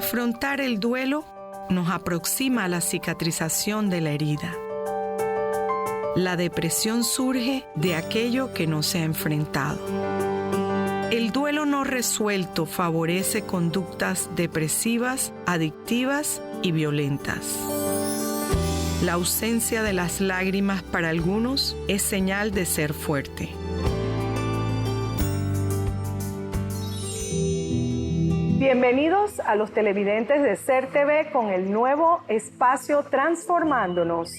Afrontar el duelo nos aproxima a la cicatrización de la herida. La depresión surge de aquello que no se ha enfrentado. El duelo no resuelto favorece conductas depresivas, adictivas y violentas. La ausencia de las lágrimas para algunos es señal de ser fuerte. Bienvenidos a los televidentes de SER TV con el nuevo espacio Transformándonos.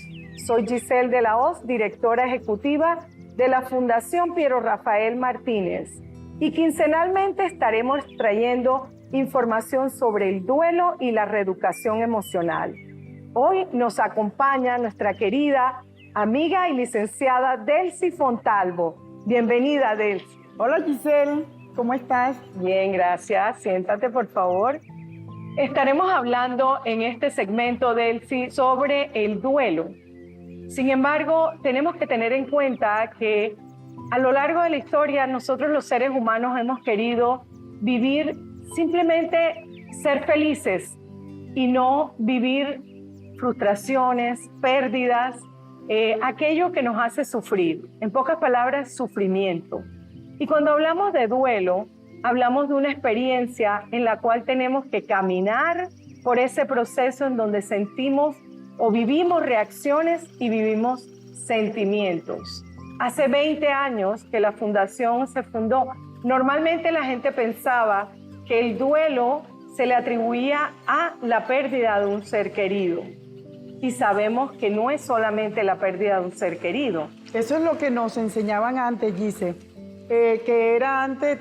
Soy Giselle de la Hoz, directora ejecutiva de la Fundación Piero Rafael Martínez. Y quincenalmente estaremos trayendo información sobre el duelo y la reeducación emocional. Hoy nos acompaña nuestra querida amiga y licenciada Delcy Fontalvo. Bienvenida, Delcy. Hola, Giselle. ¿Cómo estás? Bien, gracias. Siéntate, por favor. Estaremos hablando en este segmento, Delcy, sobre el duelo. Sin embargo, tenemos que tener en cuenta que a lo largo de la historia, nosotros los seres humanos hemos querido vivir simplemente ser felices y no vivir frustraciones, pérdidas, aquello que nos hace sufrir. En pocas palabras, sufrimiento. Y cuando hablamos de duelo, hablamos de una experiencia en la cual tenemos que caminar por ese proceso en donde sentimos o vivimos reacciones y vivimos sentimientos. Hace 20 años que la fundación se fundó, normalmente la gente pensaba que el duelo se le atribuía a la pérdida de un ser querido. Y sabemos que no es solamente la pérdida de un ser querido. Eso es lo que nos enseñaban antes, Gise, que era antes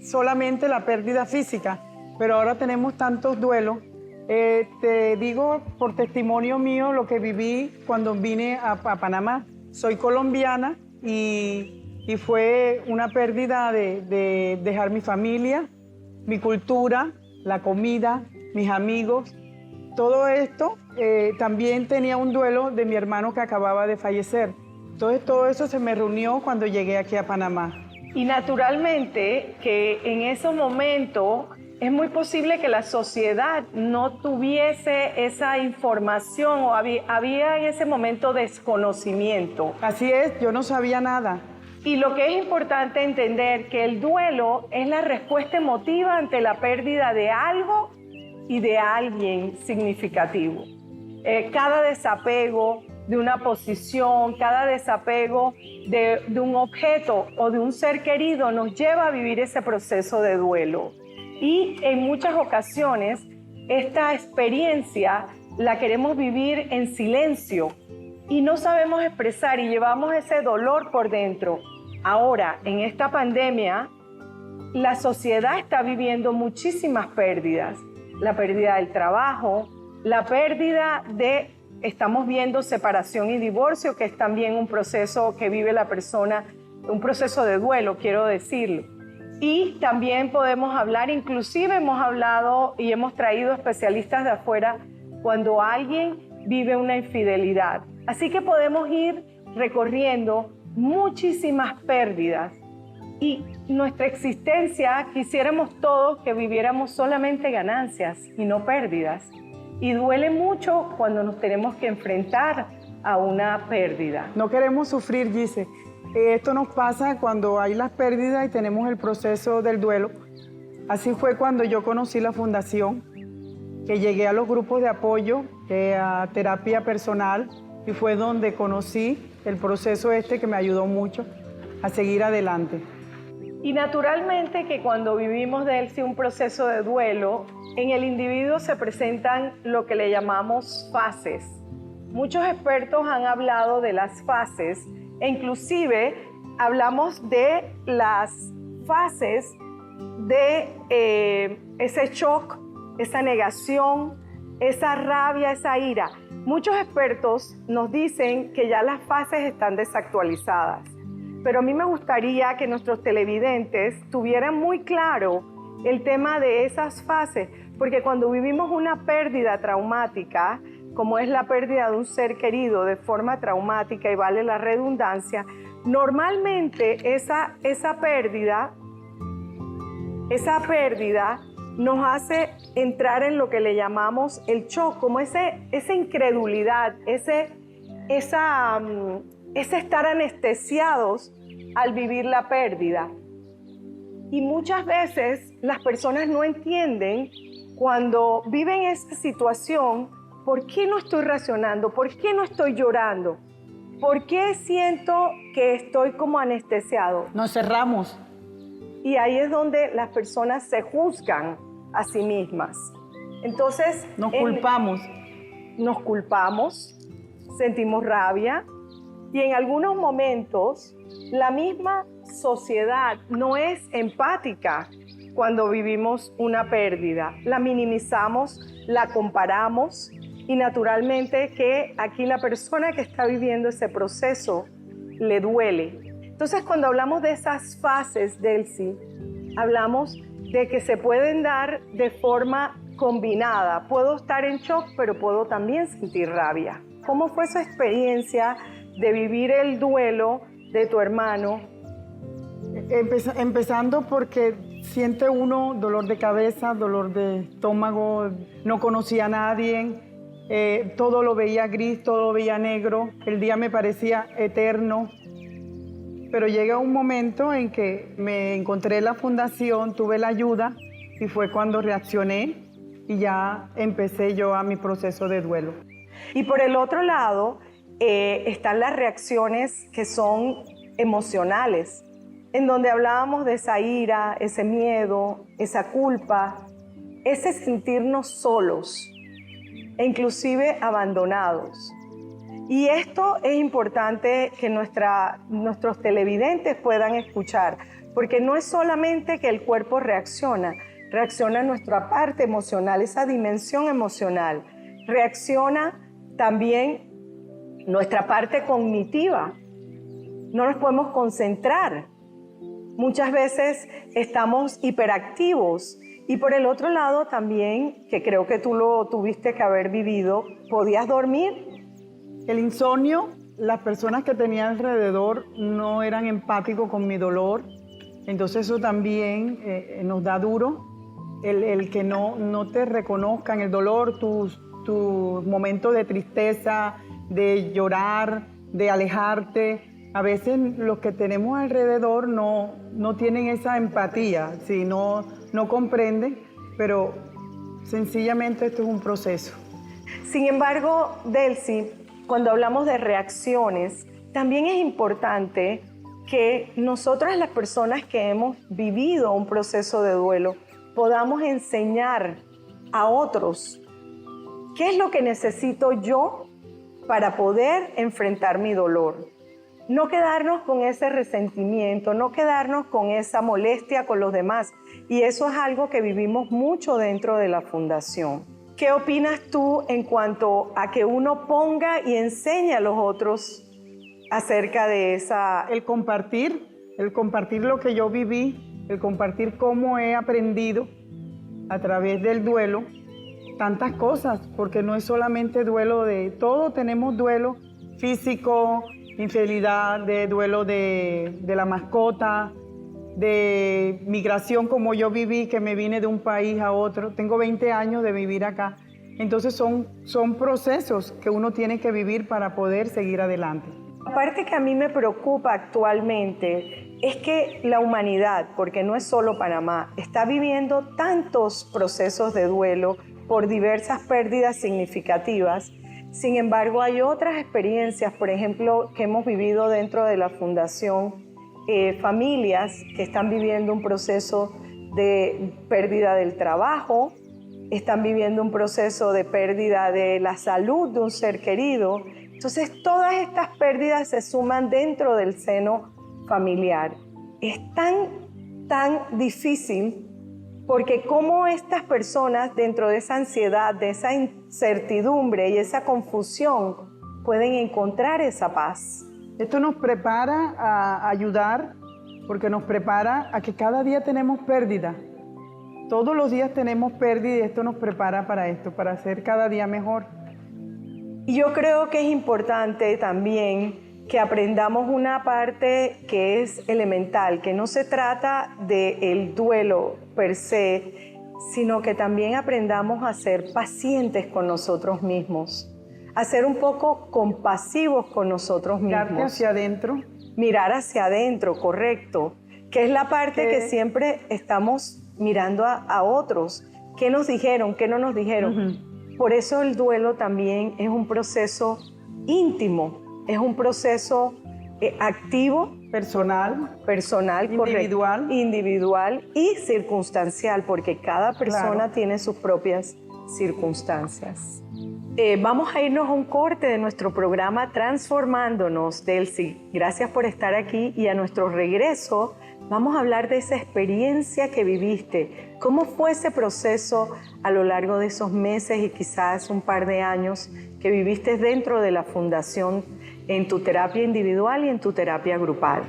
solamente la pérdida física, pero ahora tenemos tantos duelos. Te digo por testimonio mío lo que viví cuando vine a Panamá. Soy colombiana y fue una pérdida de dejar mi familia, mi cultura, la comida, mis amigos. Todo esto también tenía un duelo de mi hermano que acababa de fallecer. Entonces todo eso se me reunió cuando llegué aquí a Panamá. Y naturalmente que en ese momento es muy posible que la sociedad no tuviese esa información o había en ese momento desconocimiento. Así es, yo no sabía nada. Y lo que es importante entender que el duelo es la respuesta emotiva ante la pérdida de algo y de alguien significativo. Cada desapego de una posición, cada desapego de un objeto o de un ser querido nos lleva a vivir ese proceso de duelo. Y en muchas ocasiones esta experiencia la queremos vivir en silencio y no sabemos expresar y llevamos ese dolor por dentro. Ahora, en esta pandemia, la sociedad está viviendo muchísimas pérdidas. La pérdida del trabajo, la pérdida de, estamos viendo separación y divorcio, que es también un proceso que vive la persona, un proceso de duelo, quiero decirlo. Y también podemos hablar, inclusive hemos hablado y hemos traído especialistas de afuera cuando alguien vive una infidelidad. Así que podemos ir recorriendo muchísimas pérdidas y nuestra existencia quisiéramos todos que viviéramos solamente ganancias y no pérdidas. Y duele mucho cuando nos tenemos que enfrentar a una pérdida. No queremos sufrir, Gise. Esto nos pasa cuando hay las pérdidas y tenemos el proceso del duelo. Así fue cuando yo conocí la fundación, que llegué a los grupos de apoyo, a terapia personal, y fue donde conocí el proceso que me ayudó mucho a seguir adelante. Y naturalmente que cuando vivimos un proceso de duelo, en el individuo se presentan lo que le llamamos fases. Muchos expertos han hablado de las fases e inclusive hablamos de las fases de ese shock, esa negación, esa rabia, esa ira. Muchos expertos nos dicen que ya las fases están desactualizadas, pero a mí me gustaría que nuestros televidentes tuvieran muy claro el tema de esas fases, porque cuando vivimos una pérdida traumática, como es la pérdida de un ser querido de forma traumática, y vale la redundancia, normalmente esa pérdida nos hace entrar en lo que le llamamos el shock, como esa incredulidad, ese estar anestesiados al vivir la pérdida. Y muchas veces las personas no entienden cuando viven esa situación, ¿por qué no estoy reaccionando? ¿Por qué no estoy llorando? ¿Por qué siento que estoy como anestesiado? Nos cerramos. Y ahí es donde las personas se juzgan a sí mismas. Entonces, nos culpamos. Nos culpamos, sentimos rabia y en algunos momentos la misma sociedad no es empática cuando vivimos una pérdida. La minimizamos, la comparamos y naturalmente que aquí la persona que está viviendo ese proceso le duele. Entonces, cuando hablamos de esas fases, Delcy, hablamos de que se pueden dar de forma combinada. Puedo estar en shock, pero puedo también sentir rabia. ¿Cómo fue esa experiencia de vivir el duelo de tu hermano? Empezando porque siente uno dolor de cabeza, dolor de estómago, no conocía a nadie, todo lo veía gris, todo lo veía negro, el día me parecía eterno. Pero llega un momento en que me encontré en la fundación, tuve la ayuda y fue cuando reaccioné y ya empecé yo a mi proceso de duelo. Y por el otro lado están las reacciones que son emocionales, en donde hablábamos de esa ira, ese miedo, esa culpa, ese sentirnos solos e inclusive abandonados. Y esto es importante que nuestros televidentes puedan escuchar, porque no es solamente que el cuerpo reacciona nuestra parte emocional, esa dimensión emocional, reacciona también nuestra parte cognitiva. No nos podemos concentrar. Muchas veces estamos hiperactivos. Y por el otro lado también, que creo que tú lo tuviste que haber vivido, ¿podías dormir? El insomnio, las personas que tenía alrededor no eran empáticos con mi dolor, entonces eso también nos da duro, el que no te reconozcan el dolor, tus momentos de tristeza, de llorar, de alejarte. A veces los que tenemos alrededor no tienen esa empatía, ¿sí? no comprenden, pero sencillamente esto es un proceso. Sin embargo, Delcy, cuando hablamos de reacciones, también es importante que nosotras, las personas que hemos vivido un proceso de duelo, podamos enseñar a otros qué es lo que necesito yo para poder enfrentar mi dolor. No quedarnos con ese resentimiento, no quedarnos con esa molestia con los demás. Y eso es algo que vivimos mucho dentro de la Fundación. ¿Qué opinas tú en cuanto a que uno ponga y enseñe a los otros acerca de esa... El compartir lo que yo viví, el compartir cómo he aprendido a través del duelo, tantas cosas, porque no es solamente duelo de... Todos tenemos duelo físico, infidelidad, de duelo de la mascota, de migración como yo viví, que me vine de un país a otro. Tengo 20 años de vivir acá. Entonces son procesos que uno tiene que vivir para poder seguir adelante. La parte que a mí me preocupa actualmente es que la humanidad, porque no es solo Panamá, está viviendo tantos procesos de duelo por diversas pérdidas significativas. Sin embargo, hay otras experiencias, por ejemplo, que hemos vivido dentro de la Fundación, familias que están viviendo un proceso de pérdida del trabajo, están viviendo un proceso de pérdida de la salud de un ser querido. Entonces, todas estas pérdidas se suman dentro del seno familiar. Es tan difícil porque cómo estas personas, dentro de esa ansiedad, de esa incertidumbre y esa confusión, pueden encontrar esa paz. Esto nos prepara a ayudar, porque nos prepara a que cada día tenemos pérdida. Todos los días tenemos pérdida y esto nos prepara para esto, para ser cada día mejor. Y yo creo que es importante también que aprendamos una parte que es elemental, que no se trata del duelo per se, sino que también aprendamos a ser pacientes con nosotros mismos, a ser un poco compasivos con nosotros mismos. Mirarte hacia adentro. Mirar hacia adentro, correcto, que es la parte que siempre estamos mirando a otros. ¿Qué nos dijeron? ¿Qué no nos dijeron? Por eso el duelo también es un proceso íntimo, es un proceso activo, personal, individual. Correcto, individual y circunstancial, porque cada persona tiene sus propias circunstancias. Vamos a irnos a un corte de nuestro programa Transformándonos, Delcy. Gracias por estar aquí y a nuestro regreso vamos a hablar de esa experiencia que viviste. ¿Cómo fue ese proceso a lo largo de esos meses y quizás un par de años que viviste dentro de la fundación en tu terapia individual y en tu terapia grupal?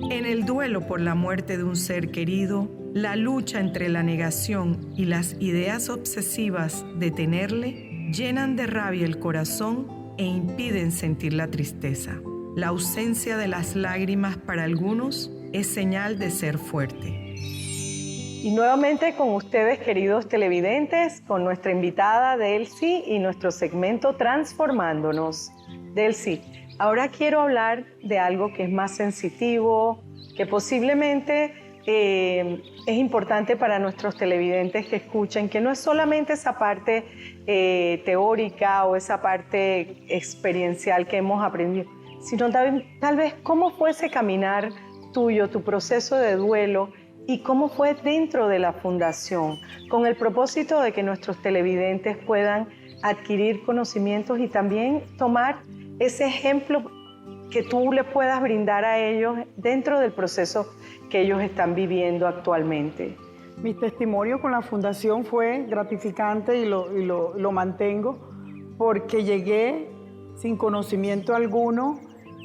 En el duelo por la muerte de un ser querido, la lucha entre la negación y las ideas obsesivas de tenerle llenan de rabia el corazón e impiden sentir la tristeza. La ausencia de las lágrimas para algunos es señal de ser fuerte. Y nuevamente con ustedes, queridos televidentes, con nuestra invitada Delcy y nuestro segmento Transformándonos. Delcy, ahora quiero hablar de algo que es más sensitivo, que posiblemente es importante para nuestros televidentes que escuchen, que no es solamente esa parte teórica o esa parte experiencial que hemos aprendido, sino tal vez cómo fue ese caminar tuyo, tu proceso de duelo y cómo fue dentro de la fundación, con el propósito de que nuestros televidentes puedan adquirir conocimientos y también tomar ese ejemplo que tú le puedas brindar a ellos dentro del proceso que ellos están viviendo actualmente. Mi testimonio con la fundación fue gratificante y lo mantengo porque llegué sin conocimiento alguno.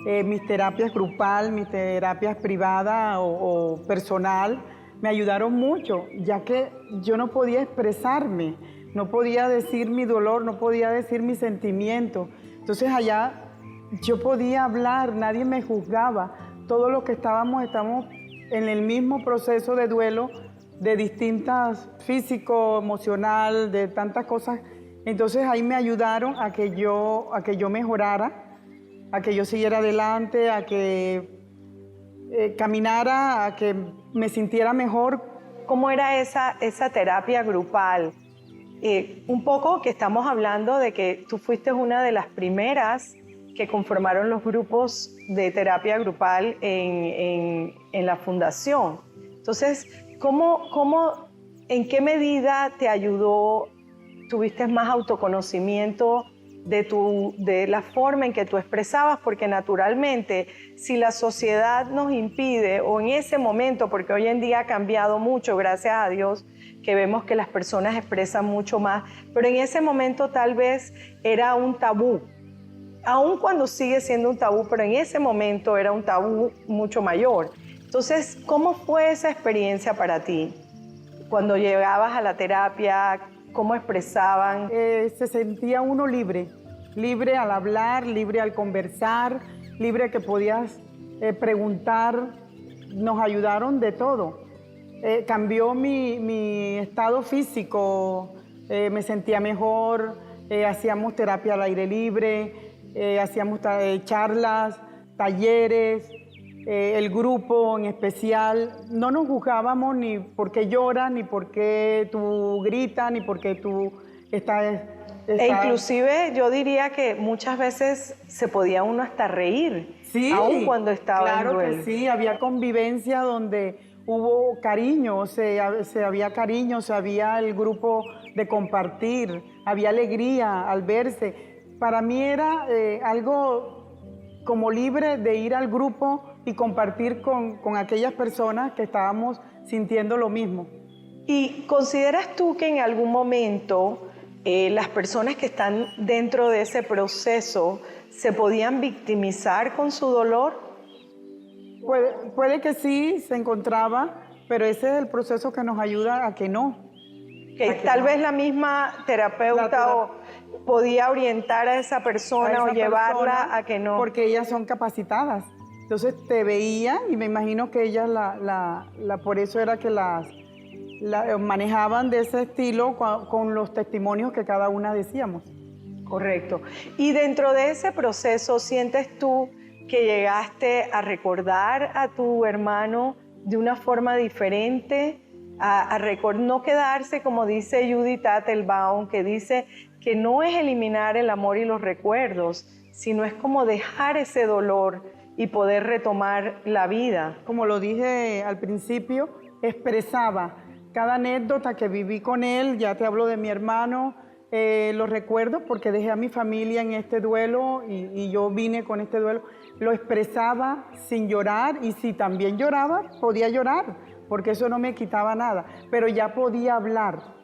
Mis terapias grupal, mis terapias privadas o personal me ayudaron mucho, ya que yo no podía expresarme, no podía decir mi dolor, no podía decir mi sentimiento. Entonces allá yo podía hablar, nadie me juzgaba. Todos los que estamos en el mismo proceso de duelo, de distintas, físico, emocional, de tantas cosas. Entonces ahí me ayudaron a que yo mejorara, a que yo siguiera adelante, a que caminara, a que me sintiera mejor. ¿Cómo era esa terapia grupal? Un poco que estamos hablando de que tú fuiste una de las primeras que conformaron los grupos de terapia grupal en la fundación. Entonces, ¿en qué medida te ayudó? ¿Tuviste más autoconocimiento de la forma en que tú expresabas? Porque naturalmente, si la sociedad nos impide, o en ese momento, porque hoy en día ha cambiado mucho, gracias a Dios, que vemos que las personas expresan mucho más, pero en ese momento tal vez era un tabú. Aun cuando sigue siendo un tabú, pero en ese momento era un tabú mucho mayor. Entonces, ¿cómo fue esa experiencia para ti? Cuando llegabas a la terapia, ¿cómo expresaban? Se sentía uno libre al hablar, libre al conversar, libre que podías preguntar. Nos ayudaron de todo. Cambió mi estado físico, me sentía mejor, hacíamos terapia al aire libre, hacíamos charlas, talleres, el grupo en especial. No nos juzgábamos ni por qué lloras, ni por qué tú gritas, ni por qué tú estás... E inclusive yo diría que muchas veces se podía uno hasta reír, sí, aun cuando estaba en duelo. Claro que sí, había convivencia donde hubo cariño, había cariño, había el grupo de compartir, había alegría al verse. Para mí era algo como libre de ir al grupo y compartir con aquellas personas que estábamos sintiendo lo mismo. ¿Y consideras tú que en algún momento las personas que están dentro de ese proceso se podían victimizar con su dolor? Puede que sí se encontraba, pero ese es el proceso que nos ayuda a que no. Que tal vez la misma terapeuta podía orientar a esa persona o llevarla a que no. Porque ellas son capacitadas. Entonces te veía y me imagino que ellas por eso era que las manejaban de ese estilo con los testimonios que cada una decíamos. Correcto. Y dentro de ese proceso, ¿sientes tú que llegaste a recordar a tu hermano de una forma diferente? No quedarse, como dice Judith Tattelbaum, que dice que no es eliminar el amor y los recuerdos, sino es como dejar ese dolor y poder retomar la vida. Como lo dije al principio, expresaba cada anécdota que viví con él. Ya te hablo de mi hermano, los recuerdos porque dejé a mi familia en este duelo y yo vine con este duelo. Lo expresaba sin llorar, y si también lloraba, podía llorar, porque eso no me quitaba nada, pero ya podía hablar.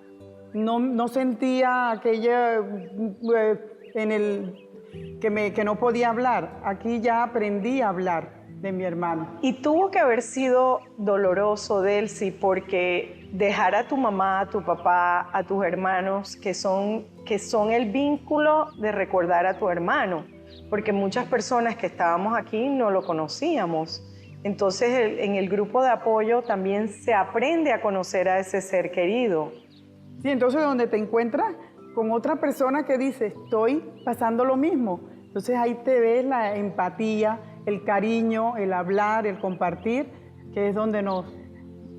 No sentía aquella que no podía hablar. Aquí ya aprendí a hablar de mi hermano. Y tuvo que haber sido doloroso, Delcy, porque dejar a tu mamá, a tu papá, a tus hermanos, que son el vínculo de recordar a tu hermano, porque muchas personas que estábamos aquí no lo conocíamos. Entonces, en el grupo de apoyo también se aprende a conocer a ese ser querido. Sí, entonces donde te encuentras con otra persona que dice, estoy pasando lo mismo. Entonces ahí te ves la empatía, el cariño, el hablar, el compartir, que es donde nos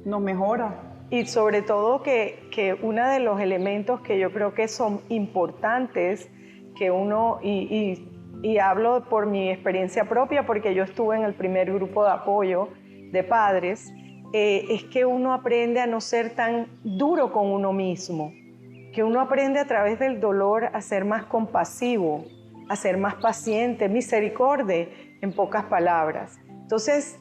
mejora. Y sobre todo que uno de los elementos que yo creo que son importantes, que uno, y hablo por mi experiencia propia, porque yo estuve en el primer grupo de apoyo de padres, es que uno aprende a no ser tan duro con uno mismo, que uno aprende a través del dolor a ser más compasivo, a ser más paciente, misericordia, en pocas palabras. Entonces,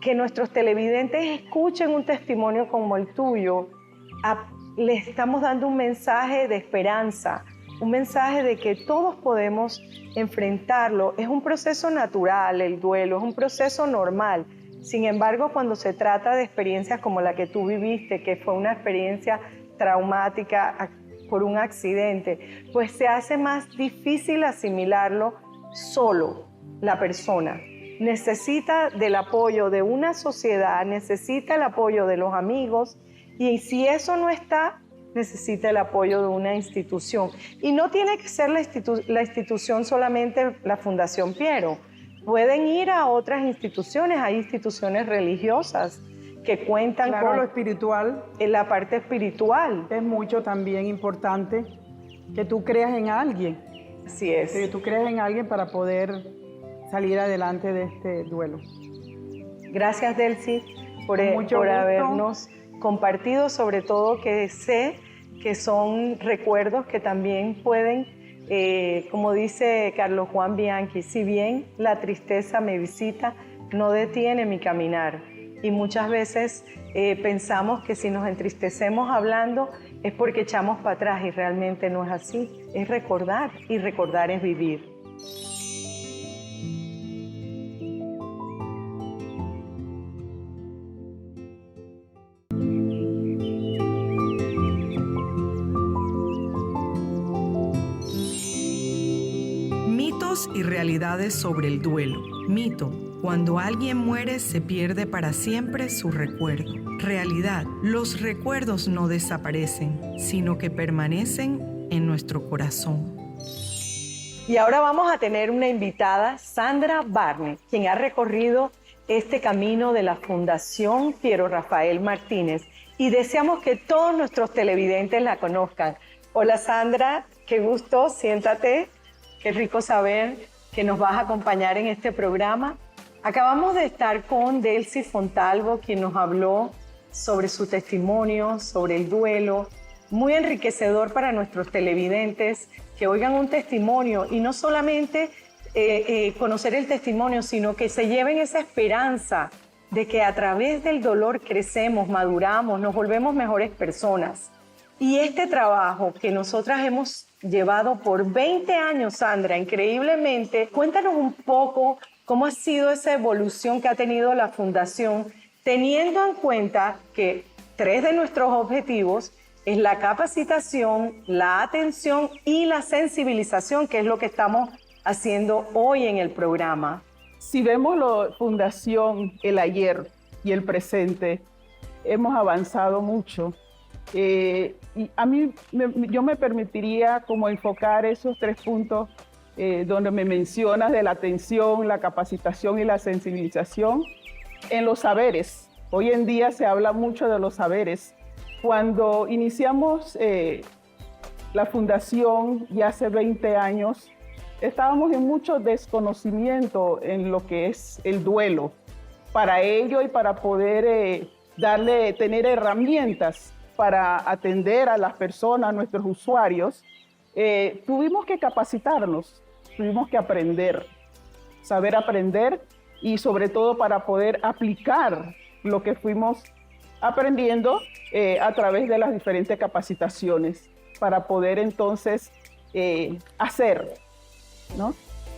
que nuestros televidentes escuchen un testimonio como el tuyo, les estamos dando un mensaje de esperanza, un mensaje de que todos podemos enfrentarlo. Es un proceso natural, el duelo, es un proceso normal. Sin embargo, cuando se trata de experiencias como la que tú viviste, que fue una experiencia traumática por un accidente, pues se hace más difícil asimilarlo solo la persona. Necesita del apoyo de una sociedad, necesita el apoyo de los amigos, y si eso no está, necesita el apoyo de una institución. Y no tiene que ser la institución solamente la Fundación Piero. Pueden ir a otras instituciones, hay instituciones religiosas que cuentan con lo espiritual. En la parte espiritual. Es mucho también importante que tú creas en alguien. Así es. Que tú creas en alguien para poder salir adelante de este duelo. Gracias, Delcy, por habernos compartido, sobre todo que sé que son recuerdos que también pueden, como dice Carlos Juan Bianchi, si bien la tristeza me visita, no detiene mi caminar. Y muchas veces pensamos que si nos entristecemos hablando es porque echamos para atrás, y realmente no es así. Es recordar, y recordar es vivir. Mitos y realidades sobre el duelo. Mito: cuando alguien muere se pierde para siempre su recuerdo. Realidad: los recuerdos no desaparecen, sino que permanecen en nuestro corazón. Y ahora vamos a tener una invitada, Sandra Barnett, quien ha recorrido este camino de la Fundación Piero Rafael Martínez, y deseamos que todos nuestros televidentes la conozcan. Hola, Sandra, qué gusto, siéntate, qué rico saber que nos vas a acompañar en este programa. Acabamos de estar con Delcy Fontalvo, quien nos habló sobre su testimonio, sobre el duelo, muy enriquecedor para nuestros televidentes, que oigan un testimonio y no solamente conocer el testimonio, sino que se lleven esa esperanza de que a través del dolor crecemos, maduramos, nos volvemos mejores personas. Y este trabajo que nosotras hemos llevado por 20 años, Sandra, increíblemente, cuéntanos un poco ¿Cómo ha sido esa evolución que ha tenido la Fundación, teniendo en cuenta que 3 de nuestros objetivos es la capacitación, la atención y la sensibilización, que es lo que estamos haciendo hoy en el programa? Si vemos la Fundación, el ayer y el presente, hemos avanzado mucho. Y a mí, yo me permitiría como enfocar esos 3 puntos donde me mencionas de la atención, la capacitación y la sensibilización en los saberes. Hoy en día se habla mucho de los saberes. Cuando iniciamos la Fundación ya hace 20 años, estábamos en mucho desconocimiento en lo que es el duelo. Para ello y para poder tener herramientas para atender a las personas, a nuestros usuarios, tuvimos que capacitarnos, tuvimos que aprender, saber aprender y sobre todo para poder aplicar lo que fuimos aprendiendo a través de las diferentes capacitaciones para poder entonces hacer, ¿no?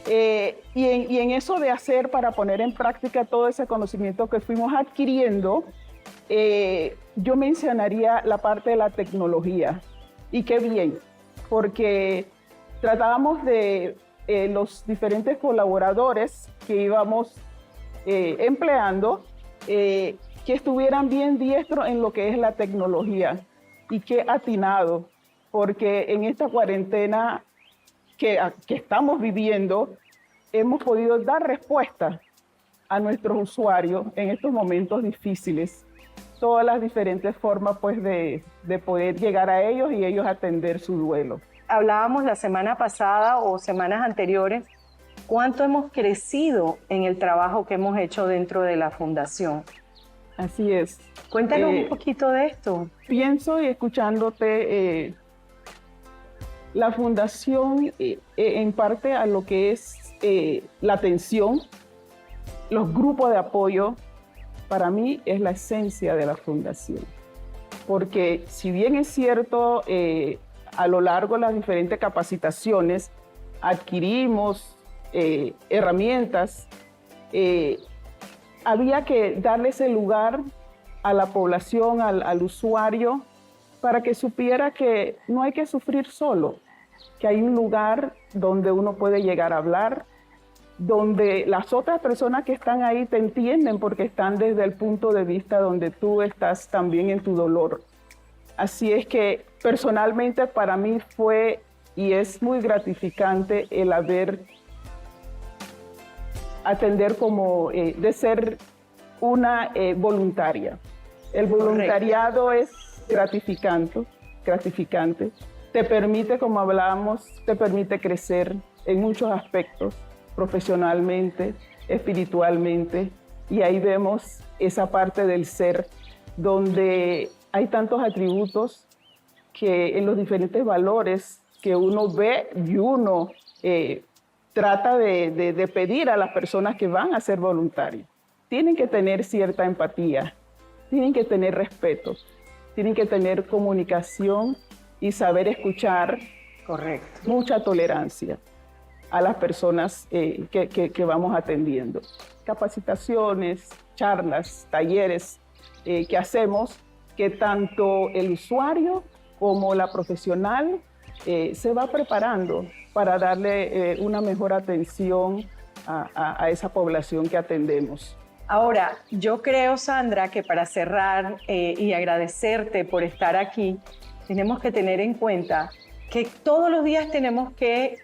Y en eso de hacer, para poner en práctica todo ese conocimiento que fuimos adquiriendo, yo mencionaría la parte de la tecnología. Y qué bien, porque tratábamos de los diferentes colaboradores que íbamos empleando, que estuvieran bien diestros en lo que es la tecnología. Y qué atinado, porque en esta cuarentena que estamos viviendo, hemos podido dar respuesta a nuestros usuarios en estos momentos difíciles. Todas las diferentes formas pues, de poder llegar a ellos y ellos atender su duelo. Hablábamos la semana pasada o semanas anteriores, cuánto hemos crecido en el trabajo que hemos hecho dentro de la Fundación. Así es. Cuéntanos un poquito de esto. Pienso y escuchándote, la Fundación en parte a lo que es la atención, los grupos de apoyo, para mí es la esencia de la Fundación. Porque si bien es cierto, a lo largo de las diferentes capacitaciones adquirimos herramientas, había que darle ese lugar a la población, al usuario, para que supiera que no hay que sufrir solo, que hay un lugar donde uno puede llegar a hablar, donde las otras personas que están ahí te entienden porque están desde el punto de vista donde tú estás también en tu dolor. Así es que personalmente para mí fue y es muy gratificante el atender como de ser una voluntaria. El voluntariado es gratificante. Te permite, como hablábamos, te permite crecer en muchos aspectos, profesionalmente, espiritualmente, y ahí vemos esa parte del ser donde hay tantos atributos que en los diferentes valores que uno ve y uno trata de pedir a las personas que van a ser voluntarios. Tienen que tener cierta empatía, tienen que tener respeto, tienen que tener comunicación y saber escuchar. Correcto. Mucha tolerancia a las personas que vamos atendiendo. Capacitaciones, charlas, talleres que hacemos, que tanto el usuario como la profesional se va preparando para darle una mejor atención a esa población que atendemos. Ahora, yo creo, Sandra, que para cerrar y agradecerte por estar aquí, tenemos que tener en cuenta que todos los días tenemos que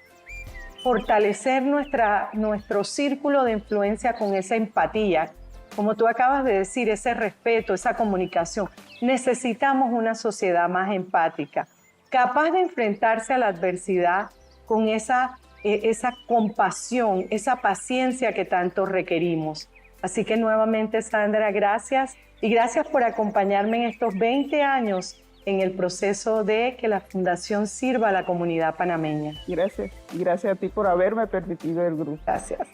fortalecer nuestro círculo de influencia con esa empatía. Como tú acabas de decir, ese respeto, esa comunicación. Necesitamos una sociedad más empática, capaz de enfrentarse a la adversidad con esa compasión, esa paciencia que tanto requerimos. Así que nuevamente, Sandra, gracias. Y gracias por acompañarme en estos 20 años en el proceso de que la Fundación sirva a la comunidad panameña. Gracias. Y gracias a ti por haberme permitido el grupo. Gracias.